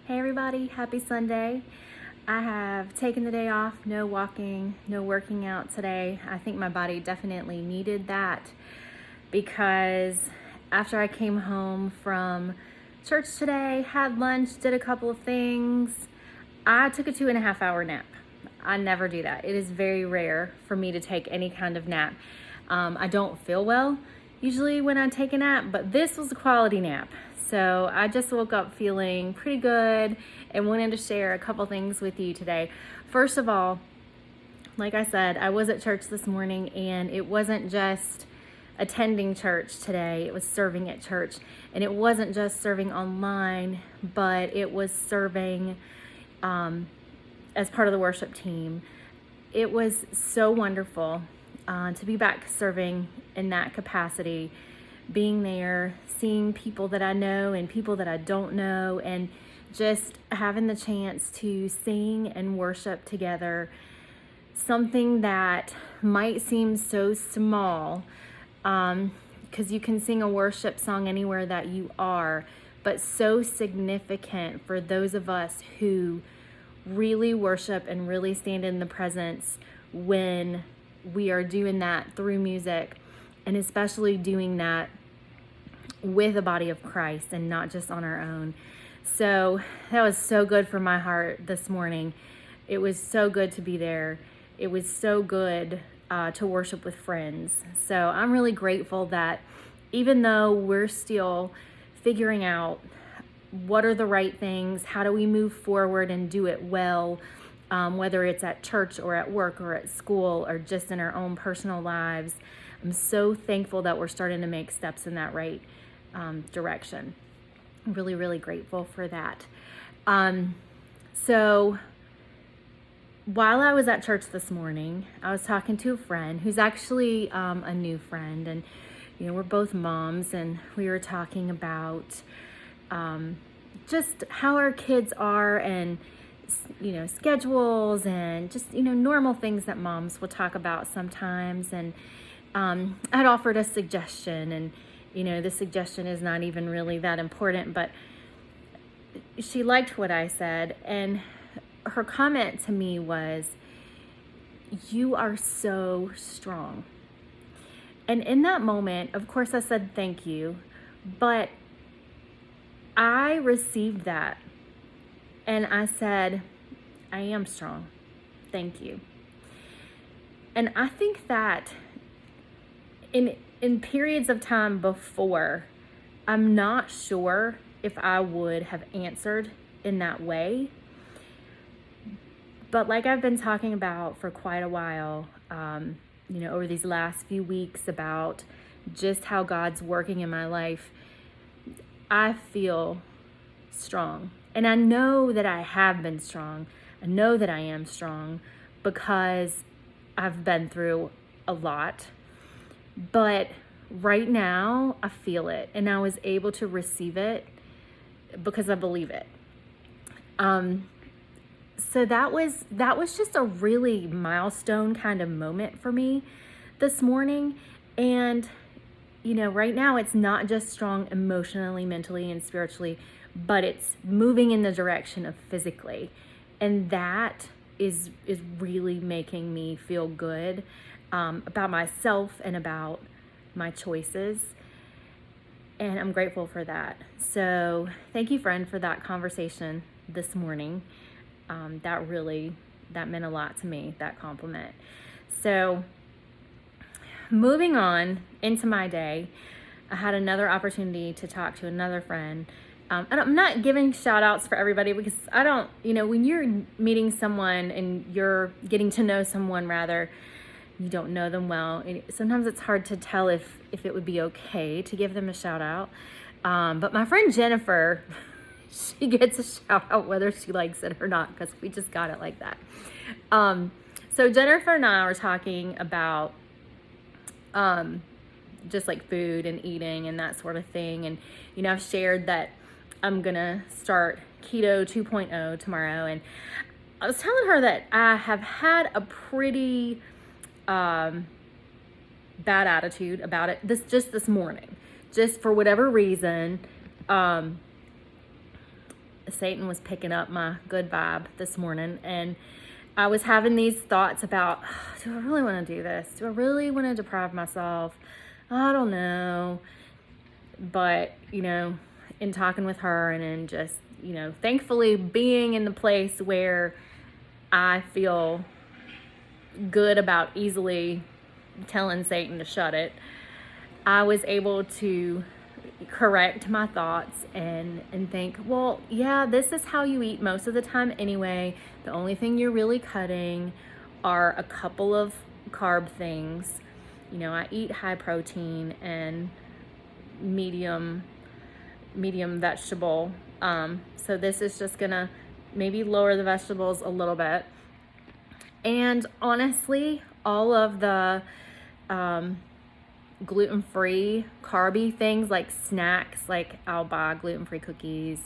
Hey everybody, happy Sunday. I have taken the day off, no walking, no working out today. I think my body definitely needed that because after I came home from church today, had lunch, did a couple of things, I took a 2.5 hour nap. I never do that. It is very rare for me to take any kind of nap. I don't feel well usually when I take a nap, but this was a quality nap. So I just woke up feeling pretty good and wanted to share a couple things with you today. First of all, like I said, I was at church this morning, and it wasn't just attending church today, it was serving at church. And it wasn't just serving online, but it was serving as part of the worship team. It was so wonderful to be back serving in that capacity, being there, seeing people that I know and people that I don't know, and just having the chance to sing and worship together. Something that might seem so small, because you can sing a worship song anywhere that you are, but so significant for those of us who really worship and really stand in the presence when we are doing that through music, and especially doing that with a body of Christ and not just on our own. So that was so good for my heart this morning. It was so good to be there. It was so good to worship with friends. So I'm really grateful that even though we're still figuring out what are the right things, how do we move forward and do it well, whether it's at church or at work or at school or just in our own personal lives, I'm so thankful that we're starting to make steps in that right direction. I'm really, really grateful for that. So while I was at church this morning, I was talking to a friend who's actually a new friend, and we're both moms, and we were talking about just how our kids are, and schedules, and just normal things that moms will talk about sometimes. And I'd offered a suggestion, and the suggestion is not even really that important, but she liked what I said, and her comment to me was, "You are so strong." And in that moment, of course, I said thank you, but I received that, and I said, "I am strong. Thank you." And I think that in periods of time before, I'm not sure if I would have answered in that way. But like I've been talking about for quite a while, over these last few weeks, about just how God's working in my life, I feel strong. And I know that I have been strong. I know that I am strong because I've been through a lot. But right now, I feel it, and I was able to receive it because I believe it. So that was just a really milestone kind of moment for me this morning. And right now it's not just strong emotionally, mentally, and spiritually, but it's moving in the direction of physically, and that is really making me feel good about myself and about my choices. And I'm grateful for that. So thank you, friend, for that conversation this morning. That meant a lot to me, that compliment. So moving on into my day, I had another opportunity to talk to another friend. And I'm not giving shout outs for everybody, because I don't, when you're meeting someone and you're getting to know someone, rather, you don't know them well, and sometimes it's hard to tell if it would be okay to give them a shout out. But my friend Jennifer, she gets a shout out whether she likes it or not, because we just got it like that. So Jennifer and I were talking about just like food and eating and that sort of thing. And, I've shared that I'm going to start Keto 2.0 tomorrow. And I was telling her that I have had a pretty bad attitude about it this morning, just for whatever reason. Satan was picking up my good vibe this morning, and I was having these thoughts about, do I really want to do this? Do I really want to deprive myself? I don't know. But, in talking with her and in just, thankfully being in the place where I feel good about easily telling Satan to shut it, I was able to correct my thoughts and think, well, yeah, this is how you eat most of the time anyway. The only thing you're really cutting are a couple of carb things. I eat high protein and medium vegetable. So this is just gonna maybe lower the vegetables a little bit. And honestly, all of the gluten-free carby things like snacks, like I'll buy gluten-free cookies,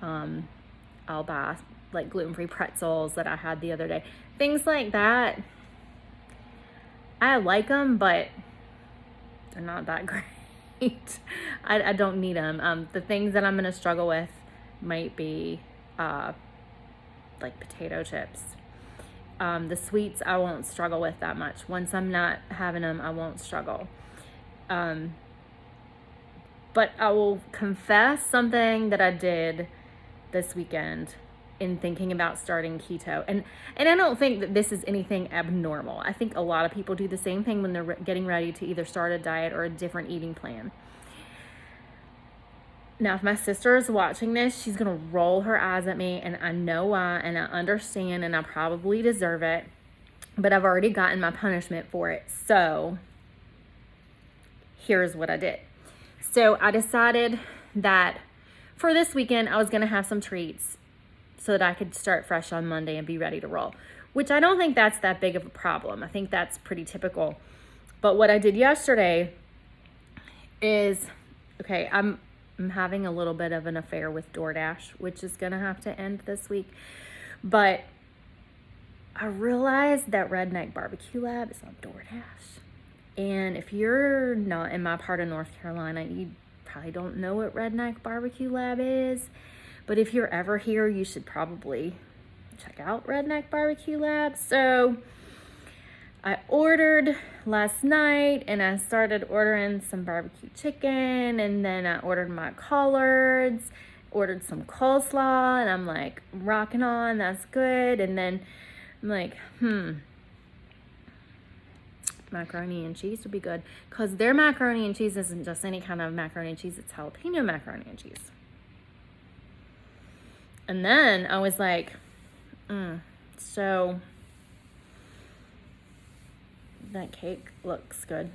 I'll buy like gluten-free pretzels that I had the other day, things like that. I like them, but they're not that great. I don't need them. The things that I'm gonna struggle with might be like potato chips. The sweets I won't struggle with that much. Once I'm not having them, I won't struggle. But I will confess something that I did this weekend in thinking about starting keto. And I don't think that this is anything abnormal. I think a lot of people do the same thing when they're getting ready to either start a diet or a different eating plan. Now, if my sister is watching this, she's going to roll her eyes at me, and I know why, and I understand, and I probably deserve it, but I've already gotten my punishment for it. So here's what I did. So I decided that for this weekend, I was going to have some treats so that I could start fresh on Monday and be ready to roll, which I don't think that's that big of a problem. I think that's pretty typical. But what I did yesterday is, okay, I'm having a little bit of an affair with DoorDash, which is going to have to end this week. But I realized that Redneck Barbecue Lab is on DoorDash. And if you're not in my part of North Carolina, you probably don't know what Redneck Barbecue Lab is. But if you're ever here, you should probably check out Redneck Barbecue Lab. So I ordered last night, and I started ordering some barbecue chicken, and then I ordered my collards, ordered some coleslaw, and I'm like, rocking on, that's good. And then I'm like, macaroni and cheese would be good, because their macaroni and cheese isn't just any kind of macaroni and cheese, it's jalapeno macaroni and cheese. And then I was like, so that cake looks good,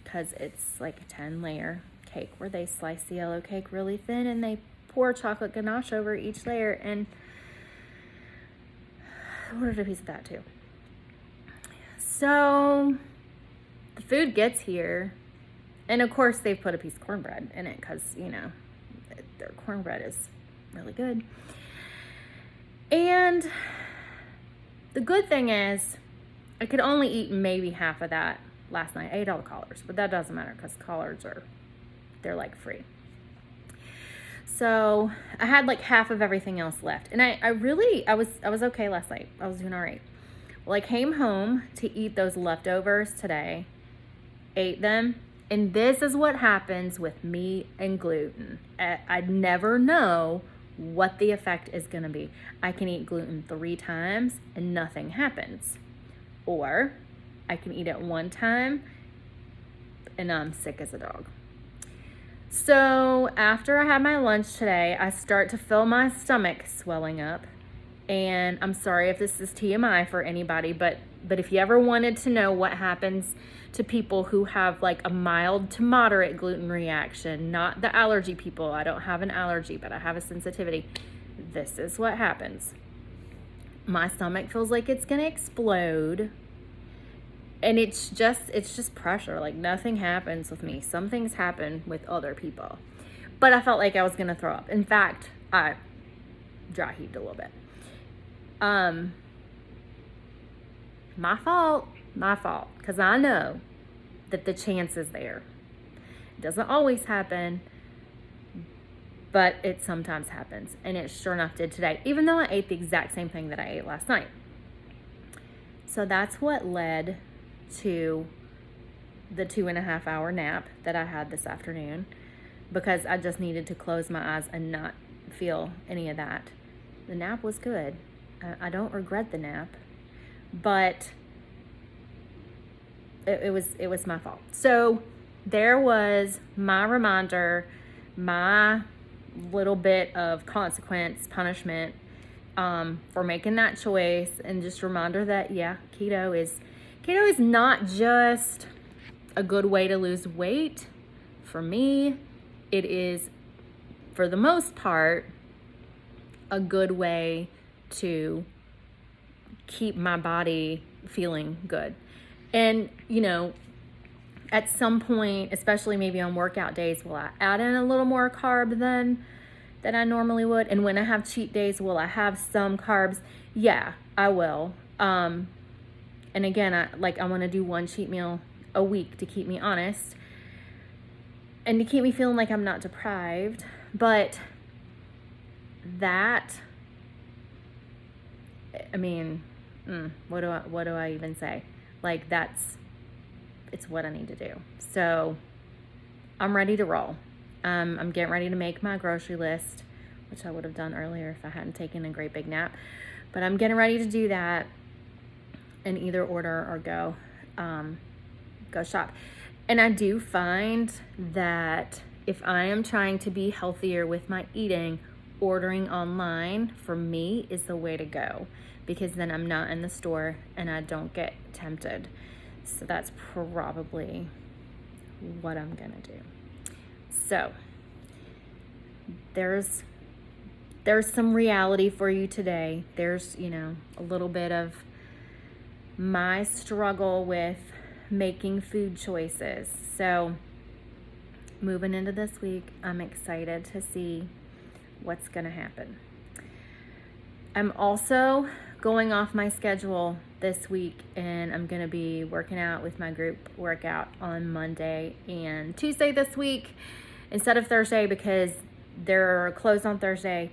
because it's like a 10-layer cake where they slice the yellow cake really thin and they pour chocolate ganache over each layer, and I ordered a piece of that too. So the food gets here, and of course they've put a piece of cornbread in it, because their cornbread is really good. And the good thing is, I could only eat maybe half of that last night. I ate all the collards, but that doesn't matter, because collards they're like free. So I had like half of everything else left, and I was okay last night. I was doing all right. Well, I came home to eat those leftovers today, ate them, and this is what happens with meat and gluten. I never know what the effect is going to be. I can eat gluten 3 times and nothing happens. Or I can eat it 1 time and I'm sick as a dog. So after I had my lunch today, I start to feel my stomach swelling up. And I'm sorry if this is TMI for anybody, but if you ever wanted to know what happens to people who have like a mild to moderate gluten reaction, not the allergy people. I don't have an allergy, but I have a sensitivity. This is what happens. My stomach feels like it's gonna explode, and it's just pressure. Like, nothing happens with me. Some things happen with other people, but I felt like I was gonna throw up. In fact, I dry heaved a little bit. My fault, because I know that the chance is there. It doesn't always happen, but it sometimes happens, and it sure enough did today, even though I ate the exact same thing that I ate last night. So that's what led to the 2.5 hour nap that I had this afternoon, because I just needed to close my eyes and not feel any of that. The nap was good. I don't regret the nap, but it was my fault. So there was my reminder, my little bit of consequence, punishment, for making that choice, and just reminder that keto is not just a good way to lose weight. For me, it is, for the most part, a good way to keep my body feeling good. And, at some point, especially maybe on workout days, will I add in a little more carb than I normally would? And when I have cheat days, will I have some carbs? Yeah, I will. And again, I want to do one cheat meal a week to keep me honest and to keep me feeling like I'm not deprived. But that, what do I even say? It's what I need to do. So I'm ready to roll. I'm getting ready to make my grocery list, which I would have done earlier if I hadn't taken a great big nap. But I'm getting ready to do that and either order or go shop. And I do find that if I am trying to be healthier with my eating, ordering online for me is the way to go, because then I'm not in the store and I don't get tempted. So that's probably what I'm gonna do. So there's some reality for you today. There's, a little bit of my struggle with making food choices. So moving into this week, I'm excited to see what's gonna happen. I'm also going off my schedule this week, and I'm going to be working out with my group workout on Monday and Tuesday this week instead of Thursday, because they're closed on Thursday,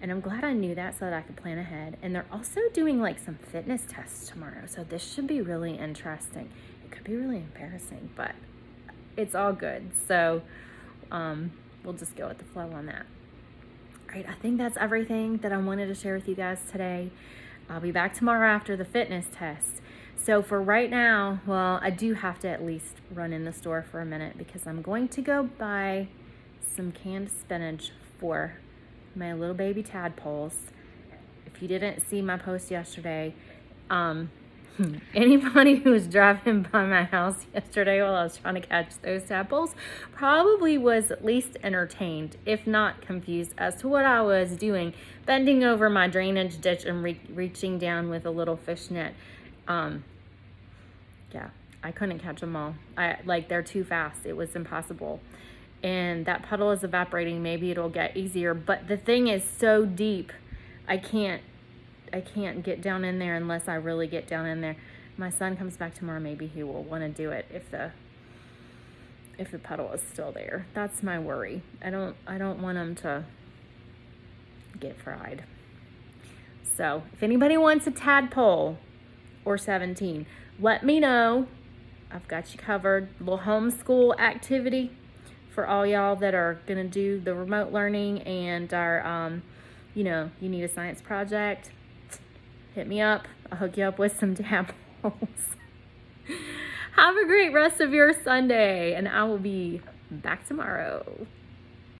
and I'm glad I knew that so that I could plan ahead. And they're also doing some fitness tests tomorrow, so this should be really interesting. It could be really embarrassing, but it's all good. So we'll just go with the flow on that. All right, I think that's everything that I wanted to share with you guys today. I'll be back tomorrow after the fitness test. So for right now, I do have to at least run in the store for a minute, because I'm going to go buy some canned spinach for my little baby tadpoles. If you didn't see my post yesterday, anybody who was driving by my house yesterday while I was trying to catch those tadpoles probably was at least entertained, if not confused, as to what I was doing, bending over my drainage ditch and reaching down with a little fish net. I couldn't catch them all. They're too fast. It was impossible. And that puddle is evaporating. Maybe it'll get easier, but the thing is so deep, I can't get down in there unless I really get down in there. My son comes back tomorrow. Maybe he will want to do it if the puddle is still there. That's my worry. I don't want him to get fried. So if anybody wants a tadpole or 17, let me know. I've got you covered. A little homeschool activity for all y'all that are gonna do the remote learning and are you need a science project. Hit me up. I'll hook you up with some tadpoles. Have a great rest of your Sunday, and I will be back tomorrow.